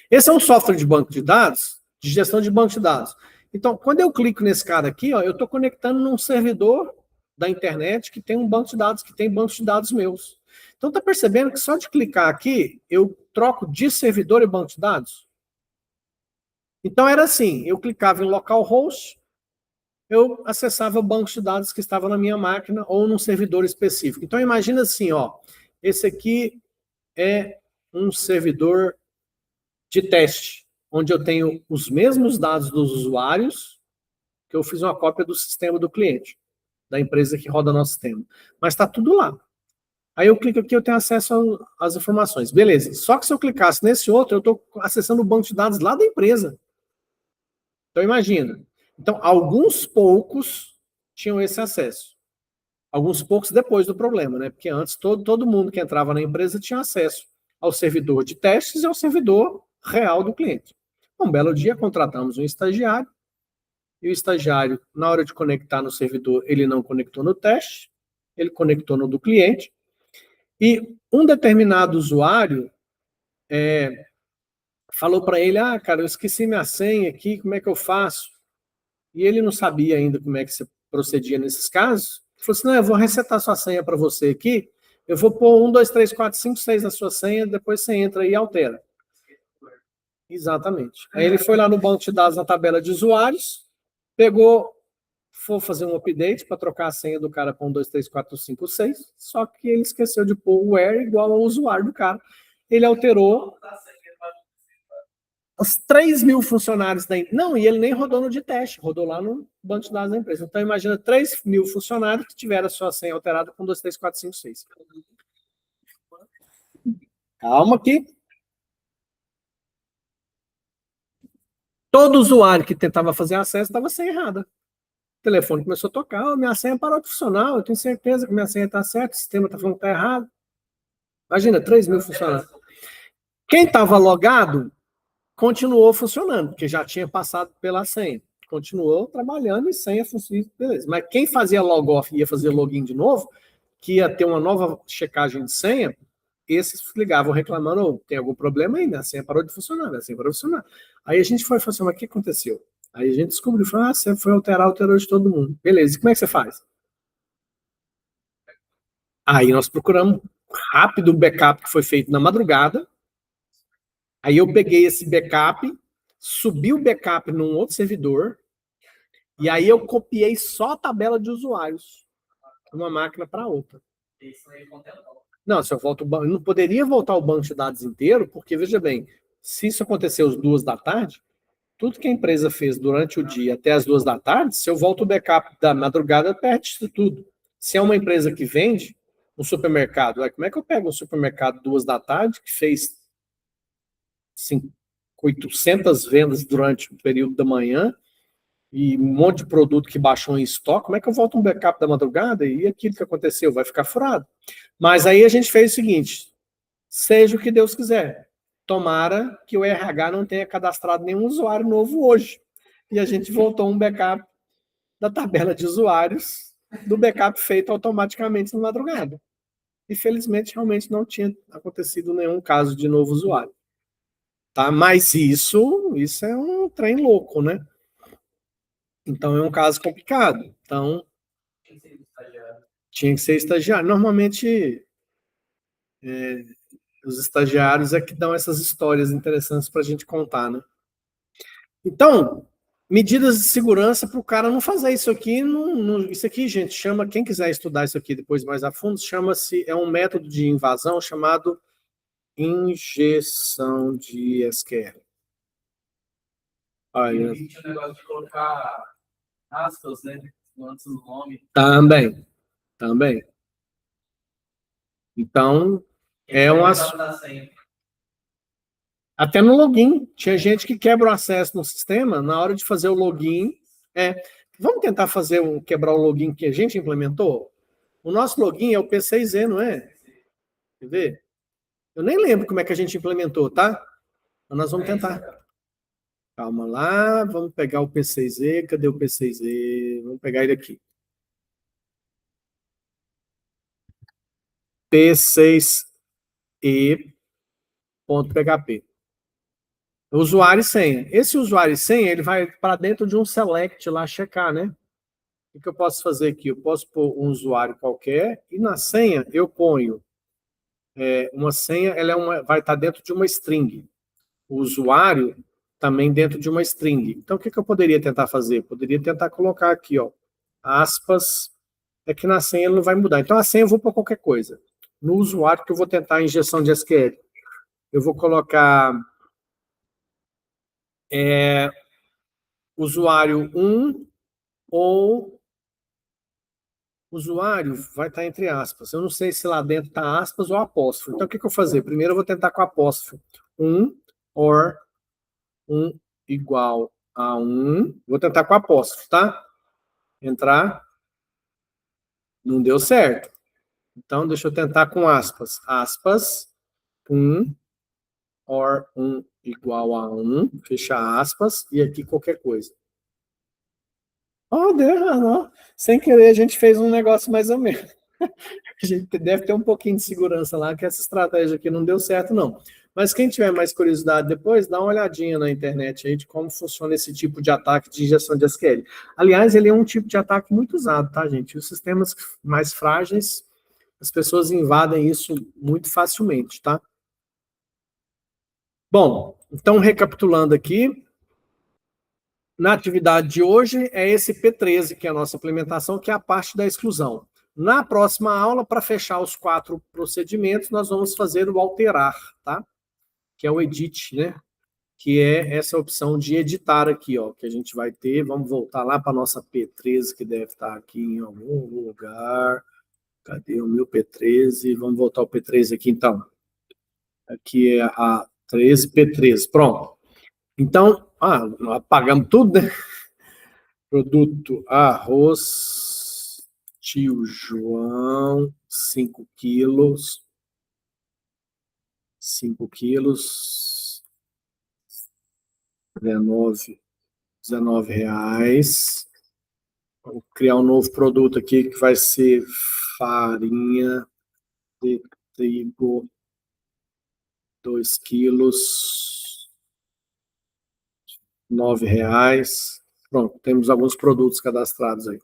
Esse é um software de banco de dados, de gestão de banco de dados. Então, quando eu clico nesse cara aqui, eu estou conectando num servidor da internet que tem um banco de dados, que tem bancos de dados meus. Então, está percebendo que só de clicar aqui, eu troco de servidor e banco de dados? Então, era assim, eu clicava em localhost, eu acessava o banco de dados que estava na minha máquina ou num servidor específico. Então, imagina assim, esse aqui é um servidor de teste, onde eu tenho os mesmos dados dos usuários, que eu fiz uma cópia do sistema do cliente, da empresa que roda nosso sistema. Mas está tudo lá. Aí eu clico aqui, eu tenho acesso às informações. Beleza. Só que se eu clicasse nesse outro, eu estou acessando o banco de dados lá da empresa. Então, imagina. Então, alguns poucos tinham esse acesso. Alguns poucos depois do problema, né? Porque antes todo mundo que entrava na empresa tinha acesso ao servidor de testes e ao servidor real do cliente. Um belo dia, contratamos um estagiário, e o estagiário, na hora de conectar no servidor, ele não conectou no teste, ele conectou no do cliente, e um determinado usuário falou para ele, cara, eu esqueci minha senha aqui, como é que eu faço? E ele não sabia ainda como é que se procedia nesses casos. Ele falou assim, não, eu vou resetar sua senha para você aqui, eu vou pôr 1, 2, 3, 4, 5, 6 na sua senha, depois você entra e altera. Exatamente. Aí ele foi lá no banco de dados, na tabela de usuários, foi fazer um update para trocar a senha do cara para 1, 2, 3, 4, 5, 6, só que ele esqueceu de pôr o where igual ao usuário do cara. Ele alterou os 3.000 funcionários da empresa. Não, e ele nem rodou no de teste, rodou lá no banco de dados da empresa. Então, imagina 3.000 funcionários que tiveram a sua senha alterada com 2, 3, 4, 5, 6. Calma aqui. Todo usuário que tentava fazer acesso estava senha errada. O telefone começou a tocar, minha senha parou de funcionar, eu tenho certeza que minha senha está certa, o sistema está falando que está errado. Imagina, 3.000 funcionários. Quem estava logado continuou funcionando, porque já tinha passado pela senha. Continuou trabalhando e senha funcionando, beleza. Mas quem fazia log-off e ia fazer login de novo, que ia ter uma nova checagem de senha, esses ligavam reclamando, tem algum problema aí, minha senha parou de funcionar, minha senha parou de funcionar. Aí a gente foi falar assim, mas o que aconteceu? Aí a gente descobriu, falou, você foi alterou de todo mundo. Beleza, e como é que você faz? Aí nós procuramos rápido o backup que foi feito na madrugada. Aí eu peguei esse backup, subi o backup num outro servidor, e aí eu copiei só a tabela de usuários de uma máquina para outra. Não, se eu volto o banco, eu não poderia voltar o banco de dados inteiro, porque, veja bem, se isso aconteceu às 2 da tarde, tudo que a empresa fez durante o dia até as 2 da tarde, se eu volto o backup da madrugada, perde isso tudo. Se é uma empresa que vende, um supermercado, como é que eu pego um supermercado 2 da tarde que fez 800 vendas durante o período da manhã e um monte de produto que baixou em estoque, como é que eu volto um backup da madrugada e aquilo que aconteceu vai ficar furado? Mas aí a gente fez o seguinte, seja o que Deus quiser, tomara que o RH não tenha cadastrado nenhum usuário novo hoje. E a gente voltou um backup da tabela de usuários do backup feito automaticamente na madrugada. E felizmente realmente não tinha acontecido nenhum caso de novo usuário. Tá? Mas isso é um trem louco, né? Então é um caso complicado. Então tinha que ser estagiário. Normalmente os estagiários é que dão essas histórias interessantes para a gente contar, né? Então, medidas de segurança para o cara não fazer isso aqui. Isso aqui, gente, chama, quem quiser estudar isso aqui depois mais a fundo, é um método de invasão chamado injeção de SQL. Olha. Tinha o negócio de colocar aspas, né? Antes do nome. Também. Então, é um assunto. Até no login. Tinha gente que quebra o acesso no sistema na hora de fazer o login. Vamos tentar quebrar o login que a gente implementou? O nosso login é o P6E, não é? Quer ver? Eu nem lembro como é que a gente implementou, tá? Mas nós vamos tentar. Calma lá, vamos pegar o P6E. Cadê o P6E? Vamos pegar ele aqui. P6E.php. Usuário e senha. Esse usuário e senha, ele vai para dentro de um select lá checar, né? O que eu posso fazer aqui? Eu posso pôr um usuário qualquer e na senha eu ponho uma senha, vai estar dentro de uma string. O usuário também dentro de uma string. Então, o que eu poderia tentar fazer? Poderia tentar colocar aqui, ó, aspas, que na senha ele não vai mudar. Então, a senha eu vou pôr qualquer coisa. No usuário que eu vou tentar a injeção de SQL, eu vou colocar usuário 1 ou usuário vai estar entre aspas. Eu não sei se lá dentro está aspas ou apóstrofo. Então, o que eu vou fazer? Primeiro, eu vou tentar com apóstrofo. 1 or 1 igual a 1. Vou tentar com apóstrofo, tá? Entrar. Não deu certo. Então, deixa eu tentar com aspas. Aspas. 1 or 1 igual a 1. Fecha aspas. E aqui qualquer coisa. Oh, deu errado. Sem querer, a gente fez um negócio mais ou menos. A gente deve ter um pouquinho de segurança lá, que essa estratégia aqui não deu certo, não. Mas quem tiver mais curiosidade depois, dá uma olhadinha na internet aí de como funciona esse tipo de ataque de injeção de SQL. Aliás, ele é um tipo de ataque muito usado, tá, gente? Os sistemas mais frágeis, as pessoas invadem isso muito facilmente, tá? Bom, então recapitulando aqui, na atividade de hoje é esse P13, que é a nossa implementação, que é a parte da exclusão. Na próxima aula, para fechar os 4 procedimentos, nós vamos fazer o alterar, tá? Que é o edit, né? Que é essa opção de editar aqui, ó, que a gente vai ter. Vamos voltar lá para a nossa P13, que deve estar aqui em algum lugar. Cadê o meu P13? Vamos voltar ao P13 aqui, então. Aqui é a 13, P13. Pronto. Então, apagamos tudo, né? Produto arroz, tio João, 5 quilos. 5 quilos, 19 reais. Vou criar um novo produto aqui que vai ser farinha de trigo, 2 quilos, 9 reais. Pronto, temos alguns produtos cadastrados aí.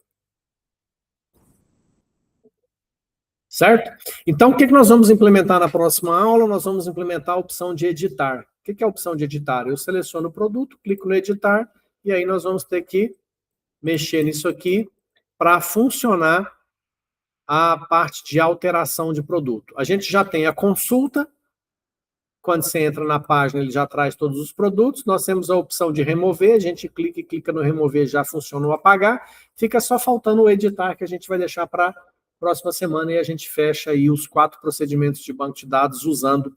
Certo? Então, o que nós vamos implementar na próxima aula? Nós vamos implementar a opção de editar. O que é a opção de editar? Eu seleciono o produto, clico no editar, e aí nós vamos ter que mexer nisso aqui para funcionar a parte de alteração de produto. A gente já tem a consulta, quando você entra na página, ele já traz todos os produtos, nós temos a opção de remover, a gente clica no remover, já funciona o apagar, fica só faltando o editar, que a gente vai deixar para a próxima semana, e a gente fecha aí os 4 procedimentos de banco de dados usando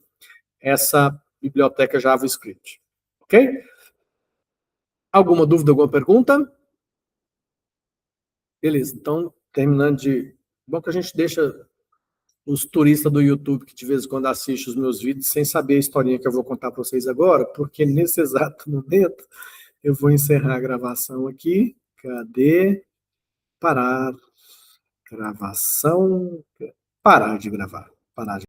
essa biblioteca JavaScript. Ok? Alguma dúvida, alguma pergunta? Beleza, então, terminando de... Bom que a gente deixa os turistas do YouTube que de vez em quando assistem os meus vídeos sem saber a historinha que eu vou contar para vocês agora, porque nesse exato momento eu vou encerrar a gravação aqui. Cadê? Parar. Gravação. Parar de gravar. Parar de